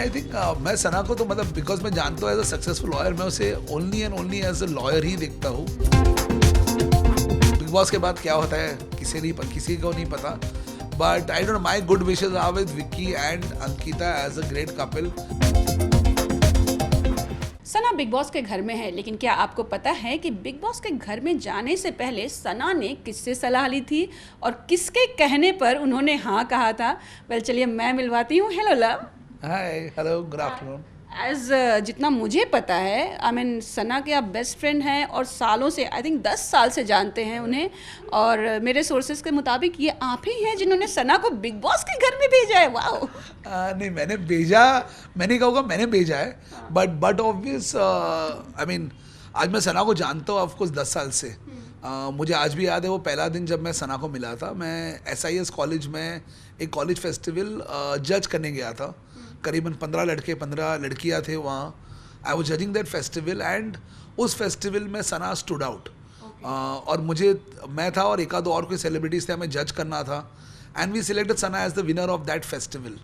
I think मैं सना को तो मतलब बिकॉज मैं जानता हूँ एज अ सक्सेसफुल लॉयर, मैं उसे only and only as a lawyer ही देखता हूँ। बिग बॉस के बाद क्या होता है किसी को नहीं पता, but I don't, my good wishes are with Vicky and Ankita as a great couple. Sana Bigg Boss के घर में है, लेकिन क्या आपको पता है कि बिग बॉस के घर में जाने से पहले सना ने किससे सलाह ली थी और किसके कहने पर उन्होंने हाँ कहा था? वेल चलिए मैं मिलवाती हूँ। Hello love. Hi, hello, good afternoon. As जितना मुझे पता है, आई मीन सना के आप बेस्ट फ्रेंड हैं और सालों से, आई थिंक 10 साल से जानते हैं उन्हें, और मेरे सोर्सेज के मुताबिक ये आप ही हैं जिन्होंने सना को बिग बॉस के घर में भेजा है। वाओ। नहीं, मैंने भेजा, मैंने कहूँगा मैंने भेजा है, बट ऑब्वियस आई मीन आज मैं सना को जानता हूँ ऑफकोर्स 10 साल से। मुझे आज भी याद है वो पहला दिन जब मैं सना को मिला था। मैं SIS कॉलेज में एक कॉलेज फेस्टिवल जज करने गया था। करीबन 15 लड़के 15 लड़कियाँ थे वहाँ। I was judging that festival and उस फेस्टिवल में सना स्टूड आउट। और मैं था और एक आध और कोई सेलिब्रिटीज थे, हमें जज करना था and we selected Sana as the winner of that festival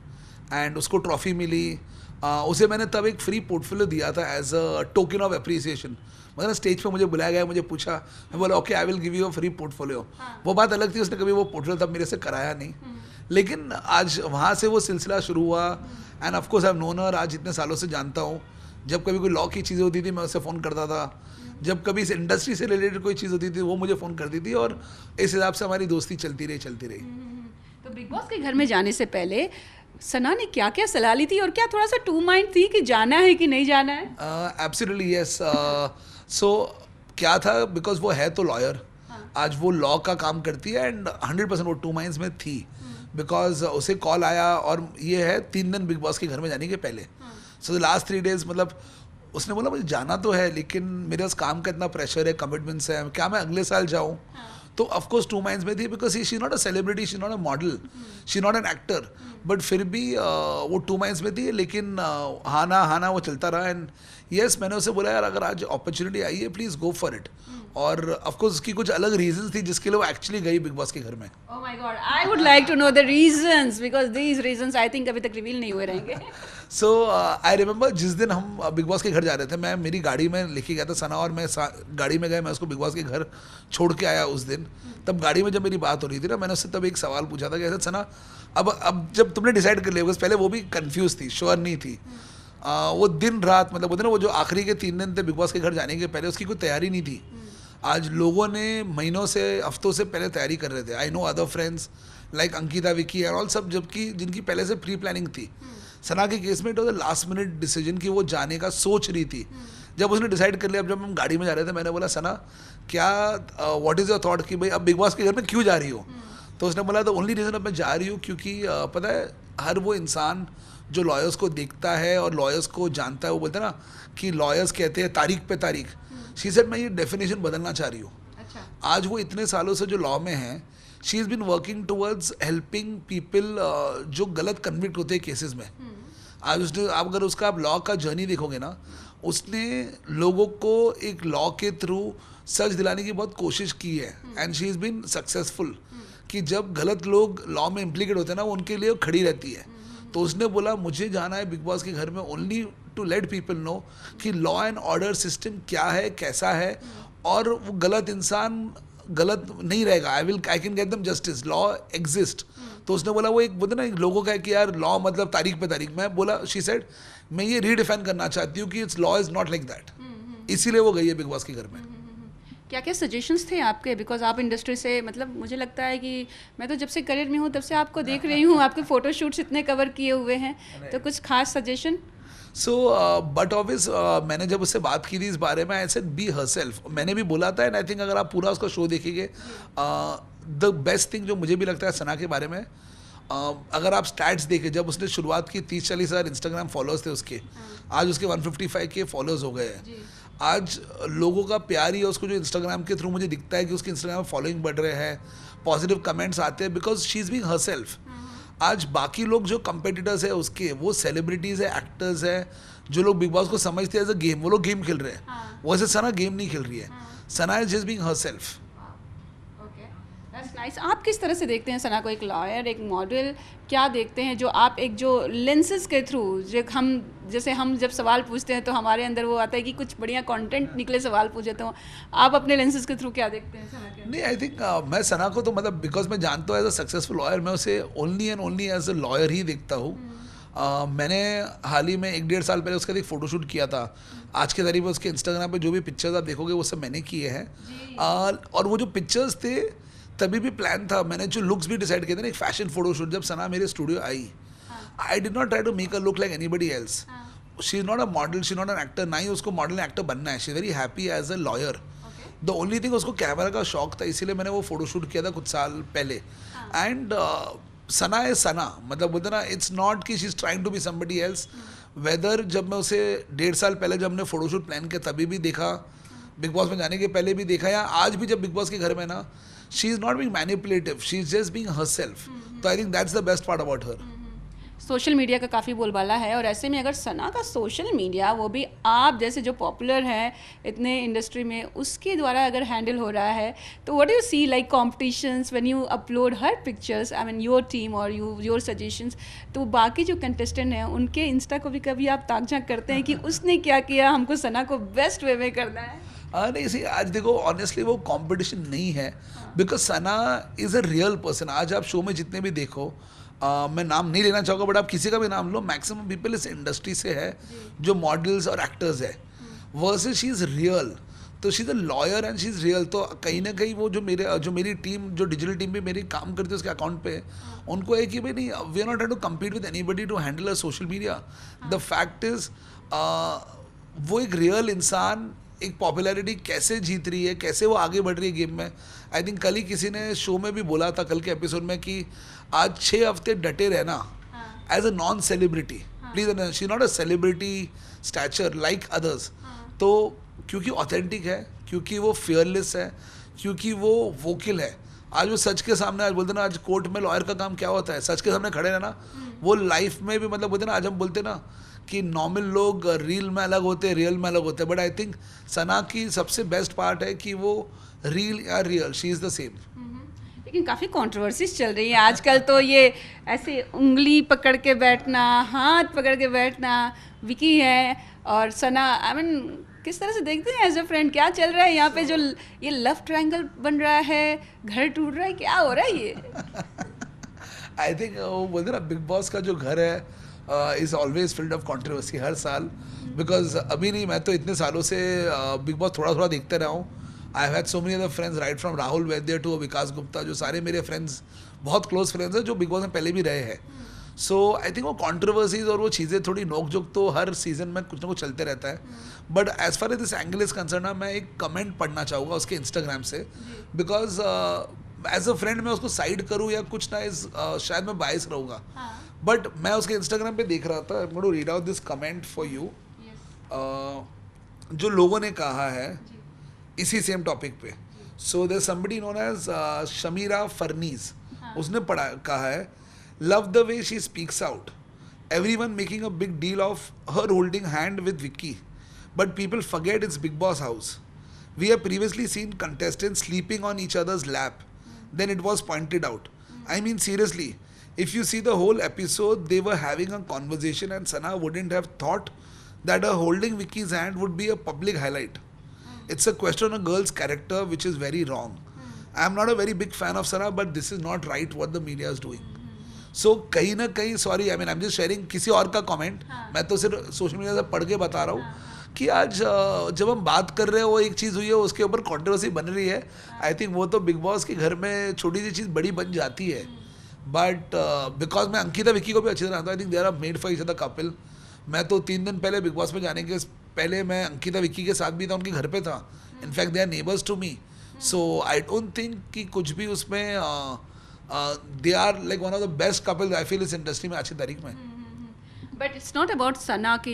and उसको ट्रॉफी मिली। उसे मैंने तब एक फ्री पोर्टफोलियो दिया था as a token of appreciation. मतलब स्टेज पे मुझे बुलाया गया, मुझे पूछा, मैं बोला okay I will give you a free portfolio. वो बात अलग थी, उसने कभी वो पोर्टफोलियो तब मेरे से कराया नहीं, लेकिन आज वहाँ से वो सिलसिला शुरू हुआ and of course I have known हर, आज इतने सालों से जानता हूँ। जब कभी कोई लॉ की चीज़ें होती थी मैं उससे फ़ोन करता था, जब कभी इस इंडस्ट्री से रिलेटेड कोई चीज़ होती थी वो मुझे फ़ोन करती थी, और इस हिसाब से हमारी दोस्ती चलती रही। तो बिग बॉस के घर में जाने से पहले सना ने क्या क्या सलाह ली थी और क्या थोड़ा सा टू माइंड थी कि जाना है कि नहीं जाना है? Absolutely yes. सो क्या था, बिकॉज वो है तो लॉयर, आज वो लॉ का काम करती है एंड 100% वो टू माइंड्स में थी, बिकॉज उसे कॉल आया और ये है 3 दिन बिग बॉस के घर में जाने के पहले। सो द लास्ट 3 डेज मतलब उसने बोला मुझे जाना तो है लेकिन मेरे पास काम का इतना प्रेशर है, कमिटमेंट्स है, क्या मैं अगले साल जाऊँ? तो ऑफकोर्स टू माइंड्स में थी, because she not a celebrity, she not a model, she not an actor, but फिर भी वो टू माइंड्स में थी। लेकिन हाँ ना वो चलता रहा एंड यस, मैंने उसे बोला यार अगर आज अपॉर्चुनिटी आई है प्लीज़ गो फॉर इट। और ऑफकोर्स उसकी कुछ अलग रीजंस थी जिसके लिए वो एक्चुअली गई बिग बॉस के घर में। Oh my God, I would like to know the reasons because these reasons I think अभी तक रिवील नहीं हुए रहेंगे। सो आई रिमेंबर जिस दिन हम बिग बॉस के घर जा रहे थे, मैं मेरी गाड़ी में लेके गया था सना, और मैं गाड़ी में गया, मैं उसको बिग बॉस के घर छोड़ के आया उस दिन। तब गाड़ी में जब मेरी बात हो रही थी ना, मैंने उससे तब एक सवाल पूछा था कि ऐसा सना अब जब तुमने डिसाइड कर लिया, बिकॉज पहले वो भी कंफ्यूज थी, श्योर नहीं थी। वो दिन रात मतलब बोलते ना, वो जो आखिरी के 3 दिन थे बिग बॉस के घर जाने के पहले, उसकी कोई तैयारी नहीं थी। आज लोगों ने महीनों से हफ्तों से पहले तैयारी कर रहे थे। I know other friends like Ankita, Vicky and all सब, जबकि जिनकी पहले से प्री प्लानिंग थी। सना के केस में it was the last minute decision कि वो जाने का सोच रही थी। जब उसने डिसाइड कर लिया, अब जब हम गाड़ी में जा रहे थे, मैंने बोला सना क्या व्हाट इज़ योर थॉट कि भाई अब बिग बॉस के घर में क्यों जा रही हो? तो उसने बोला द ओनली रीज़न अब मैं जा रही हूँ क्योंकि पता है हर वो इंसान जो लॉयर्स को देखता है और लॉयर्स को जानता है, वो बोलते हैं ना कि लॉयर्स कहते हैं तारीख पे तारीख। शी सेड मैं ये डेफिनेशन बदलना चाह रही हूँ। अच्छा। आज वो इतने सालों से जो लॉ में है, she is been working towards helping people जो गलत कन्विक्ट होते हैं केसेस में। आज उसने, आप अगर उसका आप लॉ का जर्नी देखोगे ना, उसने लोगों को एक लॉ के थ्रू सच दिलाने की बहुत कोशिश की है and she is been successful. कि जब गलत लोग लॉ में इम्प्लीकेट होते हैं ना, वो उनके लिए खड़ी रहती है। तो उसने बोला मुझे जाना है बिग बॉस के घर में only to let people know कि लॉ एंड ऑर्डर सिस्टम क्या है, कैसा है, और वो गलत इंसान गलत नहीं रहेगा। I can get them justice, law exist. तो उसने बोला वो एक बोलते ना लोगों का है कि यार लॉ मतलब तारीख पे तारीख। मैं बोला, शी सेड मैं ये रीडिफाइन करना चाहती हूँ कि it's law is not like that. इसीलिए वो गई है बिग बॉस के घर में। क्या क्या सजेशंस थे आपके? बिकॉज आप इंडस्ट्री से, मतलब मुझे लगता है कि मैं तो जब से करियर में हूँ तब से आपको देख रही हूँ, आपके फोटोशूट्स इतने कवर किए हुए हैं, तो कुछ खास सजेशन? सो बट ऑब्वियस मैंने जब उससे बात की थी इस बारे में, आई सेड बी हरसेल्फ। मैंने भी बोला था एंड आई थिंक अगर आप पूरा उसका शो देखेंगे, द बेस्ट थिंग जो मुझे भी लगता है सना के बारे में, अगर आप स्टैट्स देखें, जब उसने शुरुआत की 30-40 हज़ार इंस्टाग्राम फॉलोअर्स थे उसके, आज उसके 155 के फॉलोअर्स हो गए हैं। आज लोगों का प्यार ही है उसको, जो इंस्टाग्राम के थ्रू मुझे दिखता है कि उसके इंस्टाग्राम में फॉलोइंग बढ़ रहे हैं, पॉजिटिव कमेंट्स आते हैं, because she is being herself. आज बाकी लोग जो कंपेटिटर्स है उसके, वो सेलिब्रिटीज़ है, एक्टर्स है, जो लोग बिग बॉस को समझते हैं एज अ गेम, वो लोग गेम खेल रहे हैं। वैसे सना गेम नहीं खेल रही है, Sana is just being herself. That's nice. आप किस तरह से देखते हैं सना को, एक लॉयर, एक मॉडल, क्या देखते हैं जो आप एक जो लेंसेज के थ्रू, जो हम जैसे हम जब सवाल पूछते हैं तो हमारे अंदर वो आता है कि कुछ बढ़िया कंटेंट निकले सवाल पूछे, तो आप अपने लेंसेज के थ्रू क्या देखते हैं सना के? नहीं, आई थिंक मैं सना को तो मतलब बिकॉज मैं जानता हूँ एज अ सक्सेसफुल लॉयर, मैं उसे only and only as a lawyer ही देखता हूँ। मैंने हाल ही में 1-1.5 साल पहले उसका एक फ़ोटोशूट किया था। आज के तारीख में उसके इंस्टाग्राम पे जो भी पिक्चर्स आप देखोगे वो सब मैंने किए हैं। और वो जो पिक्चर्स थे तभी भी प्लान था, मैंने जो लुक्स भी डिसाइड किए थे ना, एक फैशन फोटोशूट जब सना मेरे स्टूडियो आई, I did not try to make a look like anybody else. She is not a model, she is not an actor, ना ही उसको मॉडल एक्टर बनना है, she is very happy as a lawyer. The only thing उसको camera का शौक था, इसीलिए मैंने वो फोटोशूट किया था कुछ साल पहले। एंड सना है सना, मतलब बोलते ना, इट्स नॉट कि she is trying to be somebody else. Whether जब मैं उसे 1.5 साल पहले जब हमने फोटोशूट प्लान किया तभी भी देखा, बिग बॉस में जाने के पहले भी देखा, या आज भी जब बिग बॉस के घर में ना, she is not being manipulative, she is just being herself. तो I think that's the best part about her. Social media का काफ़ी बोलबाला है, और ऐसे में अगर सना का सोशल मीडिया, वो भी आप जैसे जो पॉपुलर हैं इतने इंडस्ट्री में, उसके द्वारा अगर हैंडल हो रहा है, तो what do you see like competitions when you upload her pictures, I mean your team और योर सजेशंस, तो बाकी जो कंटेस्टेंट हैं उनके इंस्टा को भी कभी आप ताक झांक करते हैं कि उसने क्या किया, हमको सना को बेस्ट वे में करना है? नहीं, सी आज देखो ऑनेस्टली वो कंपटीशन नहीं है, because Sana is a real person. आज आप शो में जितने भी देखो, मैं नाम नहीं लेना चाहूँगा बट आप किसी का भी नाम लो, मैक्सिमम पीपल इस इंडस्ट्री से है जो मॉडल्स और एक्टर्स है, वर्सेस शी इज़ रियल। तो she is a lawyer and she is real. तो कहीं ना कहीं वो जो मेरी टीम, जो डिजिटल टीम भी मेरी काम करती है उसके अकाउंट पे, उनको है कि भाई नहीं, we are not trying to compete with anybody to handle a social media. The fact is वो एक रियल इंसान एक पॉपुलैरिटी कैसे जीत रही है, कैसे वो आगे बढ़ रही है गेम में। आई थिंक कल ही किसी ने शो में भी बोला था, कल के एपिसोड में, कि आज 6 हफ्ते डटे रहना as a non celebrity, please, she not a celebrity stature like others. तो क्योंकि ऑथेंटिक है, क्योंकि वो फियरलेस है, क्योंकि वो वोकल है। आज वो सच के सामने, आज बोलते ना, आज कोर्ट में लॉयर का काम क्या होता है, सच के सामने खड़े रहना। वो लाइफ में भी, मतलब बोलते ना, आज हम बोलते ना कि नॉर्मल लोग रील में अलग होते हैं, रियल में अलग होते हैं, बट आई थिंक सना की सबसे बेस्ट पार्ट है कि वो रील या real, she is the same. लेकिन काफ़ी कंट्रोवर्सीज चल रही है आजकल, तो ये ऐसे उंगली पकड़ के बैठना, हाथ पकड़ के बैठना, विकी है और सना, आई मीन किस तरह से देखते हैं एज अ फ्रेंड, क्या चल रहा है यहाँ पे? जो ये लव ट्रायंगल बन रहा है, घर टूट रहा है, क्या हो रहा है ये? आई थिंक वो बोलते ना, बिग बॉस का जो घर है is always filled of controversy हर साल। बिकॉज अभी नहीं, मैं तो इतने सालों से बिग बॉस थोड़ा थोड़ा देखते रहा हूँ। I have had so many other friends, right from Rahul Vaidya to विकास गुप्ता, जो सारे मेरे फ्रेंड्स, बहुत क्लोज फ्रेंड्स हैं, जो बिग बॉस में पहले भी रहे हैं। सो आई थिंक वो कंट्रोवर्सीज और वो चीज़ें थोड़ी नोक जोक तो हर सीजन में कुछ ना कुछ चलते रहता है। But as far as this angle is concerned, मैं एक कमेंट पढ़ना चाहूँगा उसके इंस्टाग्राम से, बिकॉज एज अ फ्रेंड मैं उसको साइड करूँ या कुछ ना, इस शायद मैं बायस रहूँगा। बट मैं उसके इंस्टाग्राम पे देख रहा था, I am going to read out this comment for you, जो लोगों ने कहा है इसी सेम टॉपिक पे। So there somebody known as Shamira Farniz, उसने कहा है, love the way she speaks out, everyone making a big deal of her holding hand with Vicky, but people forget it's Bigg Boss house. We have previously seen contestants sleeping on each other's lap. Then it was pointed out. I mean, seriously, if you see the whole episode, they were having a conversation and Sana wouldn't have thought that her holding Vicky's hand would be a public highlight. It's a question on a girl's character, which is very wrong. I'm not a very big fan of Sana, but this is not right what the media is doing. सो कहीं ना कहीं, sorry, I mean I am just sharing किसी और का comment, मैं तो सिर्फ social media से पढ़ के बता रहा हूँ कि आज जब हम बात कर रहे हैं, वो एक चीज़ हुई है, उसके ऊपर कंट्रोवर्सी बन रही है। आई थिंक वो तो बिग बॉस के घर में छोटी सी चीज़ बड़ी बन जाती है। बट बिकॉज मैं अंकिता विक्की को भी अच्छी तरह आता हूँ, I think they are made for each other couple. मैं तो 3 दिन पहले बिग बॉस में जाने के पहले मैं अंकिता विक्की के साथ भी था, उनके घर पे था। In fact they are neighbours to me, so I don't think कि कुछ भी उसमें they are like one of the best couple I feel इस इंडस्ट्री में आज की तारीख में। But it's not about Sana की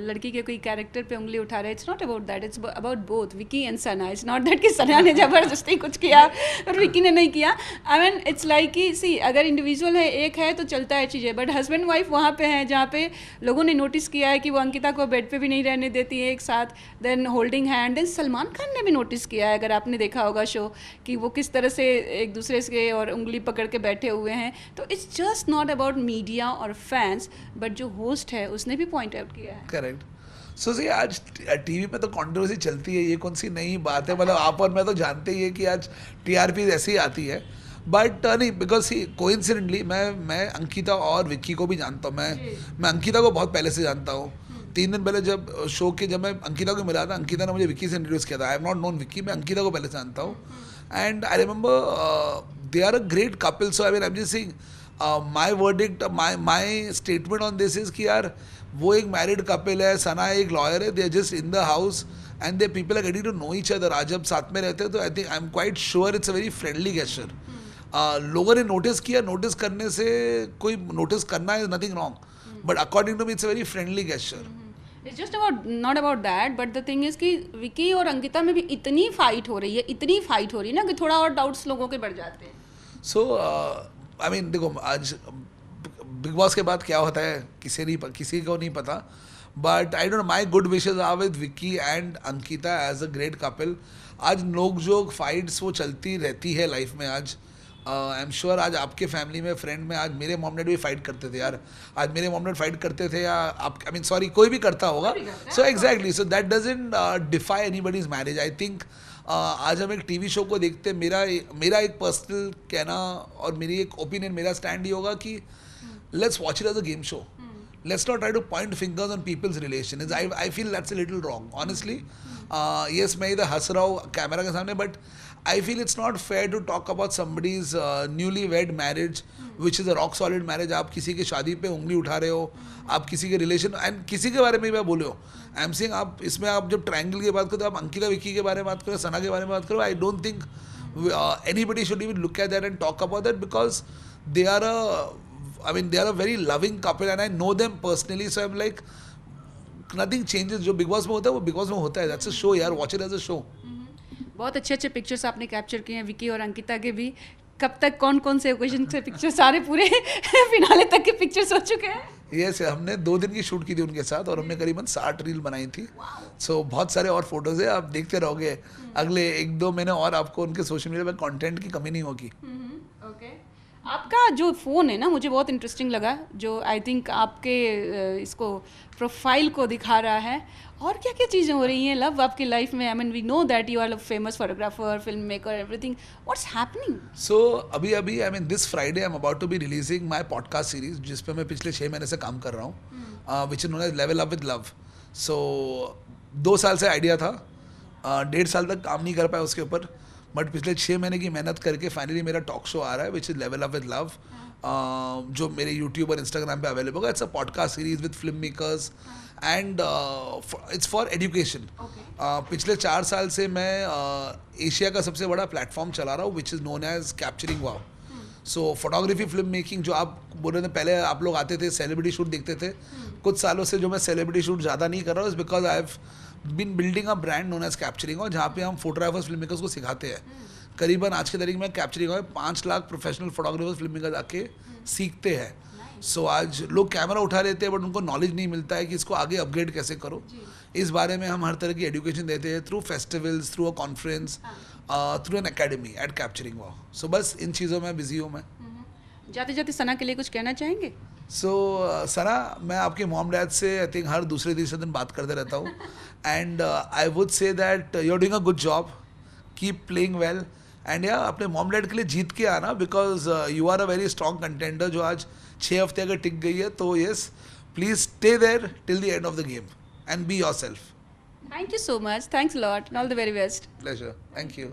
लड़की के कोई कैरेक्टर पे उंगली उठा रहे, it's not about that, it's about both Vicky and Sana. It's not that कि सना ने ज़बरदस्ती कुछ किया और विकी ने नहीं किया. आई मीन इट्स लाइक कि सी अगर इंडिविजुअल है, एक है तो चलता है चीज़ें, बट हस्बैंड वाइफ वहाँ पे हैं जहाँ पे लोगों ने नोटिस किया है कि वो अंकिता को बेड पे भी नहीं रहने देती है एक साथ, then holding hand. Then Salman Khan ने भी नोटिस किया है, अगर आपने देखा होगा शो, कि वो किस तरह से एक दूसरे से और उंगली पकड़ के बैठे हुए हैं. तो it's just not about media और फैंस, बट जो होस्ट है उसने भी पॉइंट आउट किया है. करेक्ट. सो सी आज टीवी पे तो कंट्रोवर्सी चलती है, ये कौन सी नई बात है, मतलब आप और मैं तो जानते ही है कि आज टीआरपी ऐसी ही आती है. बट नहीं, बिकॉज सी कोइंसिडेंटली मैं अंकिता और विक्की को भी जानता हूँ. मैं अंकिता को बहुत पहले से जानता हूँ. 3 दिन पहले जब शो के जब मैं अंकिता को मिला था, अंकिता ने मुझे विक्की से इंट्रोड्यूस किया था. I have not known Vicky, मैं अंकिता को पहले से जानता हूँ. And I remember they are a great couple. So I mean I am just saying my verdict, my statement on this is कि यार वो एक मैरिड कपल है, सना एक लॉयर है, they are just in the house and they people are getting to know each other. आज जब साथ में रहते हैं तो I think I am quite sure it's a very friendly gesture. लोगों ने नोटिस किया, नोटिस करने से कोई नोटिस करना is nothing wrong, but according to me it's a very friendly gesture. It's just about not about that, but the thing is कि विकी और अंकिता में भी इतनी फाइट हो रही है ना कि थोड़ा और डाउट्स लोगों के बढ़ जाते हैं. सो आई मीन देखो, आज बिग बॉस के बाद क्या होता है किसी को नहीं पता, but I don't know, my good wishes are with Vicky and Ankita as a great couple. आज नोक जोक फाइट्स वो चलती रहती है लाइफ में. आज आई एम श्योर आज आपके फैमिली में, फ्रेंड में, आज मेरे मॉम डैड भी फाइट करते थे यार. आज मेरे मॉम डैड फाइट करते थे, या आप आई मीन सॉरी कोई भी करता होगा. So exactly, so that doesn't defy anybody's marriage. I think आज हम एक टीवी शो को देखते हैं, मेरा एक पर्सनल कहना और मेरी एक ओपिनियन, मेरा स्टैंड ये होगा कि let's watch it as a game show. Let's not try to point fingers on people's relations. I feel that's a little wrong, honestly. Yes, मैं इधर हंस रहा हूँ कैमरा के सामने, but I feel it's not fair to talk about somebody's newlywed marriage, which is a rock solid marriage. आप किसी की शादी पे उंगली उठा रहे हो, आप किसी के रिलेशन एंड किसी के बारे में भी बोले हो. आई एम सेइंग आप इसमें आप जब ट्रायंगल की बात करो तो आप अंकिता विक्की के बारे में बात करो, सना के बारे में बात करो. आई don't think anybody should even look at that and talk about that, because they are a very loving couple and I know them personally, so I'm like nothing changes. जो बिग बॉस में होता है वो big boss में होता है. That's a show यार, watch it as a show. बहुत अच्छे अच्छे पिक्चर्स आपने कैप्चर किए हैं विकी और अंकिता के भी. कब तक कौन कौन से ओकेजन से पिक्चर, सारे पूरे फिनाले तक के पिक्चर्स हो चुके हैं? यस, हमने 2 दिन की शूट की थी उनके साथ और हमने करीबन 60 रील बनाई थी. सो बहुत सारे और फोटोज है, आप देखते रहोगे अगले 1-2 महीने और आपको उनके सोशल मीडिया पर कंटेंट की कमी नहीं होगी. ओके. आपका जो फ़ोन है ना, मुझे बहुत इंटरेस्टिंग लगा, जो आई थिंक आपके इसको प्रोफाइल को दिखा रहा है. और क्या क्या चीज़ें हो रही हैं लव आपकी लाइफ में? I mean we know that you are a famous photographer, film maker, everything. What's happening? So अभी I mean this Friday I am about to be releasing my podcast series, जिस पे मैं पिछले 6 महीने से काम कर रहा हूँ, which is known as level up with love. So 2 साल से आइडिया था, 1.5 साल तक काम नहीं कर पाया उसके ऊपर, बट पिछले 6 महीने की मेहनत करके फाइनली मेरा टॉक शो आ रहा है, which is level up with love, जो मेरे यूट्यूब और इंस्टाग्राम पे अवेलेबल होगा. It's a podcast series with film makers and it's for education. पिछले 4 साल से मैं एशिया का सबसे बड़ा प्लेटफॉर्म चला रहा हूँ, which is known as capturing wow. So photography, film making, जो आप बोल रहे थे पहले आप लोग आते थे सेलिब्रिटी शूट देखते थे, कुछ सालों से जो मैं सेलिब्रिटी शूट ज़्यादा नहीं कर रहा हूँ, is because I have been building a brand known as capturing, और जहाँ पे हम फोटोग्राफर्स फिल्म मेकर्स को सिखाते हैं. करीबन आज की तारीख में कैप्चरिंग में 5 lakh professional photographers film makers आके सीखते हैं. सो आज लोग कैमरा उठा लेते हैं बट उनको नॉलेज नहीं मिलता है कि इसको आगे अपग्रेड कैसे करो. इस बारे में हम हर तरह की एजुकेशन देते हैं through festivals, through a conference, through an academy at capturing wow. So बस इन चीज़ों में बिजी हूँ मैं. जाते जाते सना के लिए कुछ कहना चाहेंगे? सो सना, मैं आपके मॉम डैड से आई थिंक हर दूसरे तीसरे दिन बात करते रहता हूँ, and I would say that you are doing a good job, keep playing well, and या अपने मॉम डैड के लिए जीत के आना, because you are a very strong contender जो आज 6 हफ्ते अगर टिक गई है. तो yes, please stay there till the end of the game and be yourself. Thank you so much. Thanks lot. All the very best. Pleasure. Thank you.